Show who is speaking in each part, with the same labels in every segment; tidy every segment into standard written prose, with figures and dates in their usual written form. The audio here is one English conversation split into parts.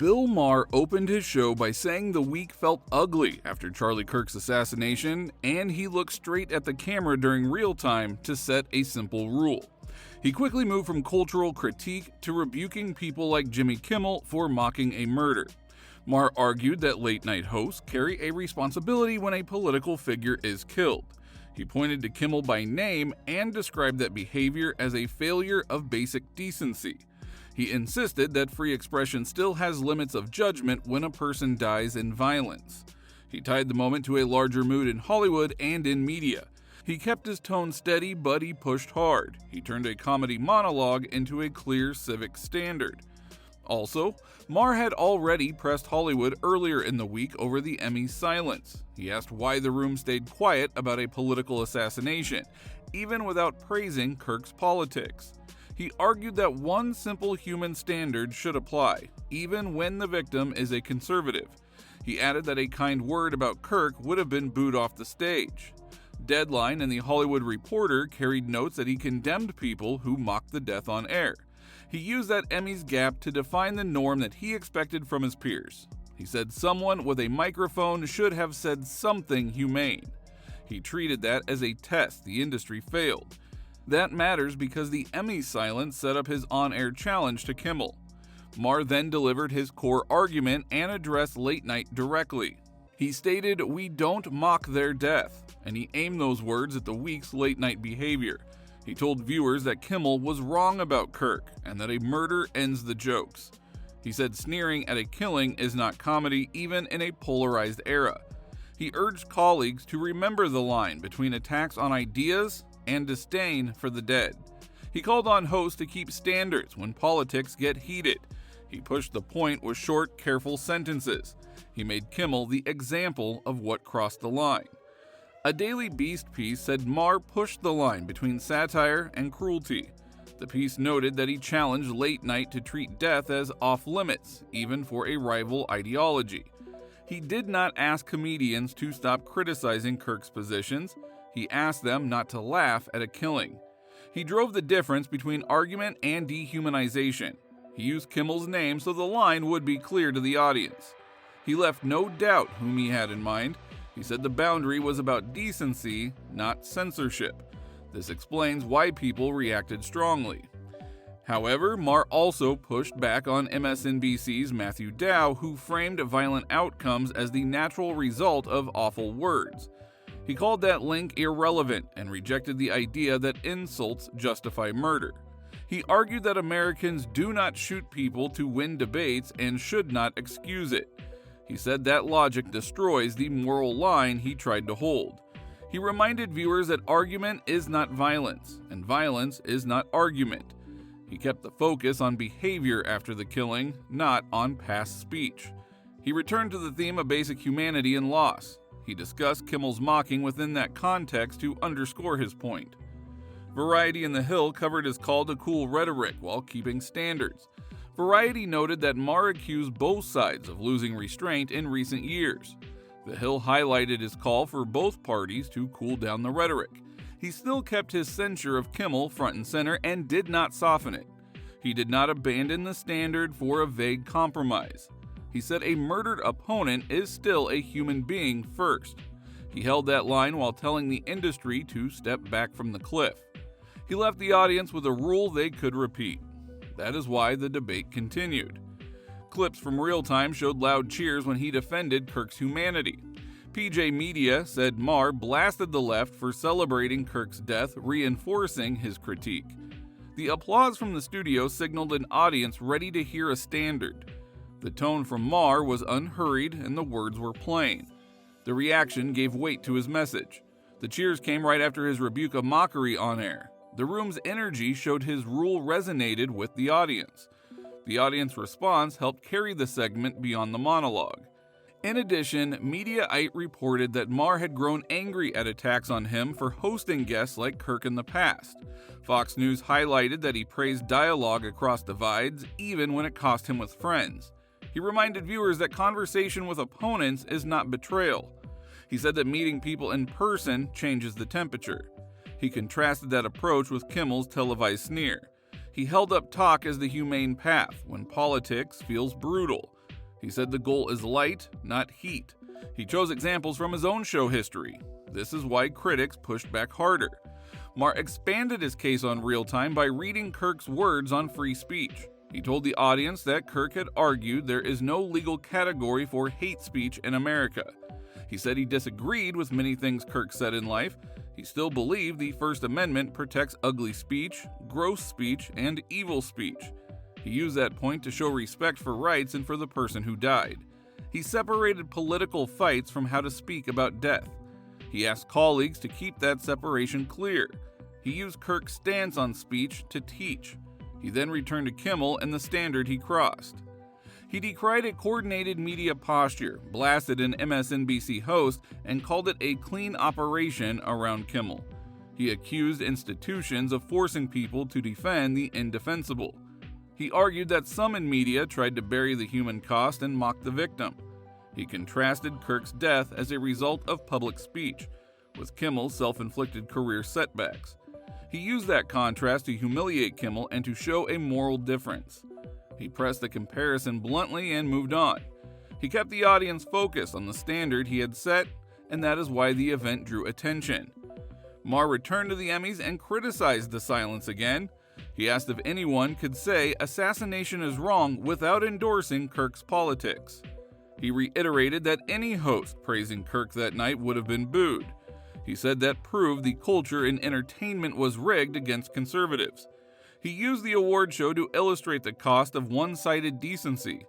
Speaker 1: Bill Maher opened his show by saying the week felt ugly after Charlie Kirk's assassination, and he looked straight at the camera during real time to set a simple rule. He quickly moved from cultural critique to rebuking people like Jimmy Kimmel for mocking a murder. Maher argued that late-night hosts carry a responsibility when a political figure is killed. He pointed to Kimmel by name and described that behavior as a failure of basic decency. He insisted that free expression still has limits of judgment when a person dies in violence. He tied the moment to a larger mood in Hollywood and in media. He kept his tone steady, but he pushed hard. He turned a comedy monologue into a clear civic standard. Also, Maher had already pressed Hollywood earlier in the week over the Emmys' silence. He asked why the room stayed quiet about a political assassination, even without praising Kirk's politics. He argued that one simple human standard should apply, even when the victim is a conservative. He added that a kind word about Kirk would have been booed off the stage. Deadline and The Hollywood Reporter carried notes that he condemned people who mocked the death on air. He used that Emmys gap to define the norm that he expected from his peers. He said someone with a microphone should have said something humane. He treated that as a test the industry failed. That matters because the Emmy silence set up his on-air challenge to Kimmel. Maher then delivered his core argument and addressed late night directly. He stated, "We don't mock their death," and he aimed those words at the week's late night behavior. He told viewers that Kimmel was wrong about Kirk and that a murder ends the jokes. He said sneering at a killing is not comedy even in a polarized era. He urged colleagues to remember the line between attacks on ideas and disdain for the dead. He called on hosts to keep standards when politics get heated. He pushed the point with short, careful sentences. He made Kimmel the example of what crossed the line. A Daily Beast piece said Maher pushed the line between satire and cruelty. The piece noted that he challenged late night to treat death as off-limits, even for a rival ideology. He did not ask comedians to stop criticizing Kirk's positions. He asked them not to laugh at a killing. He drove the difference between argument and dehumanization. He used Kimmel's name so the line would be clear to the audience. He left no doubt whom he had in mind. He said the boundary was about decency, not censorship. This explains why people reacted strongly. However, Maher also pushed back on MSNBC's Matthew Dow, who framed violent outcomes as the natural result of awful words. He called that link irrelevant and rejected the idea that insults justify murder. He argued that Americans do not shoot people to win debates and should not excuse it. He said that logic destroys the moral line he tried to hold. He reminded viewers that argument is not violence, and violence is not argument. He kept the focus on behavior after the killing, not on past speech. He returned to the theme of basic humanity and loss. He discussed Kimmel's mocking within that context to underscore his point. Variety and The Hill covered his call to cool rhetoric while keeping standards. Variety noted that Maher accused both sides of losing restraint in recent years. The Hill highlighted his call for both parties to cool down the rhetoric. He still kept his censure of Kimmel front and center and did not soften it. He did not abandon the standard for a vague compromise. He said a murdered opponent is still a human being first. He held that line while telling the industry to step back from the cliff. He left the audience with a rule they could repeat. That is why the debate continued. Clips from Real Time showed loud cheers when he defended Kirk's humanity. PJ Media said Maher blasted the left for celebrating Kirk's death, reinforcing his critique. The applause from the studio signaled an audience ready to hear a standard. The tone from Maher was unhurried and the words were plain. The reaction gave weight to his message. The cheers came right after his rebuke of mockery on air. The room's energy showed his rule resonated with the audience. The audience response helped carry the segment beyond the monologue. In addition, Mediaite reported that Maher had grown angry at attacks on him for hosting guests like Kirk in the past. Fox News highlighted that he praised dialogue across divides, even when it cost him with friends. He reminded viewers that conversation with opponents is not betrayal. He said that meeting people in person changes the temperature. He contrasted that approach with Kimmel's televised sneer. He held up talk as the humane path when politics feels brutal. He said the goal is light, not heat. He chose examples from his own show history. This is why critics pushed back harder. Maher expanded his case on Real Time by reading Kirk's words on free speech. He told the audience that Kirk had argued there is no legal category for hate speech in America. He said he disagreed with many things Kirk said in life. He still believed the First Amendment protects ugly speech, gross speech, and evil speech. He used that point to show respect for rights and for the person who died. He separated political fights from how to speak about death. He asked colleagues to keep that separation clear. He used Kirk's stance on speech to teach. He then returned to Kimmel and the standard he crossed. He decried a coordinated media posture, blasted an MSNBC host, and called it a clean operation around Kimmel. He accused institutions of forcing people to defend the indefensible. He argued that some in media tried to bury the human cost and mock the victim. He contrasted Kirk's death as a result of public speech, with Kimmel's self-inflicted career setbacks. He used that contrast to humiliate Kimmel and to show a moral difference. He pressed the comparison bluntly and moved on. He kept the audience focused on the standard he had set, and that is why the event drew attention. Maher returned to the Emmys and criticized the silence again. He asked if anyone could say assassination is wrong without endorsing Kirk's politics. He reiterated that any host praising Kirk that night would have been booed. He said that proved the culture in entertainment was rigged against conservatives. He used the award show to illustrate the cost of one-sided decency.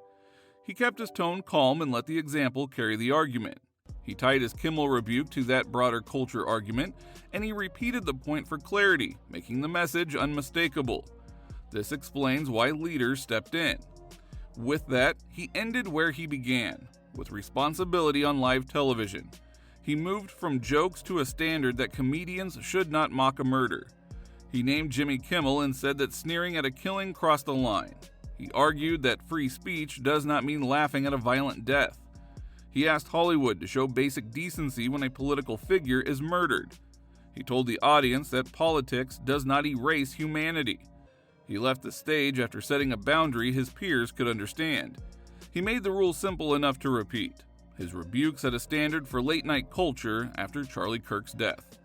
Speaker 1: He kept his tone calm and let the example carry the argument. He tied his Kimmel rebuke to that broader culture argument, and he repeated the point for clarity, making the message unmistakable. This explains why leaders stepped in. With that, he ended where he began, with responsibility on live television. He moved from jokes to a standard that comedians should not mock a murder. He named Jimmy Kimmel and said that sneering at a killing crossed a line. He argued that free speech does not mean laughing at a violent death. He asked Hollywood to show basic decency when a political figure is murdered. He told the audience that politics does not erase humanity. He left the stage after setting a boundary his peers could understand. He made the rules simple enough to repeat. His rebuke set a standard for late-night culture after Charlie Kirk's death.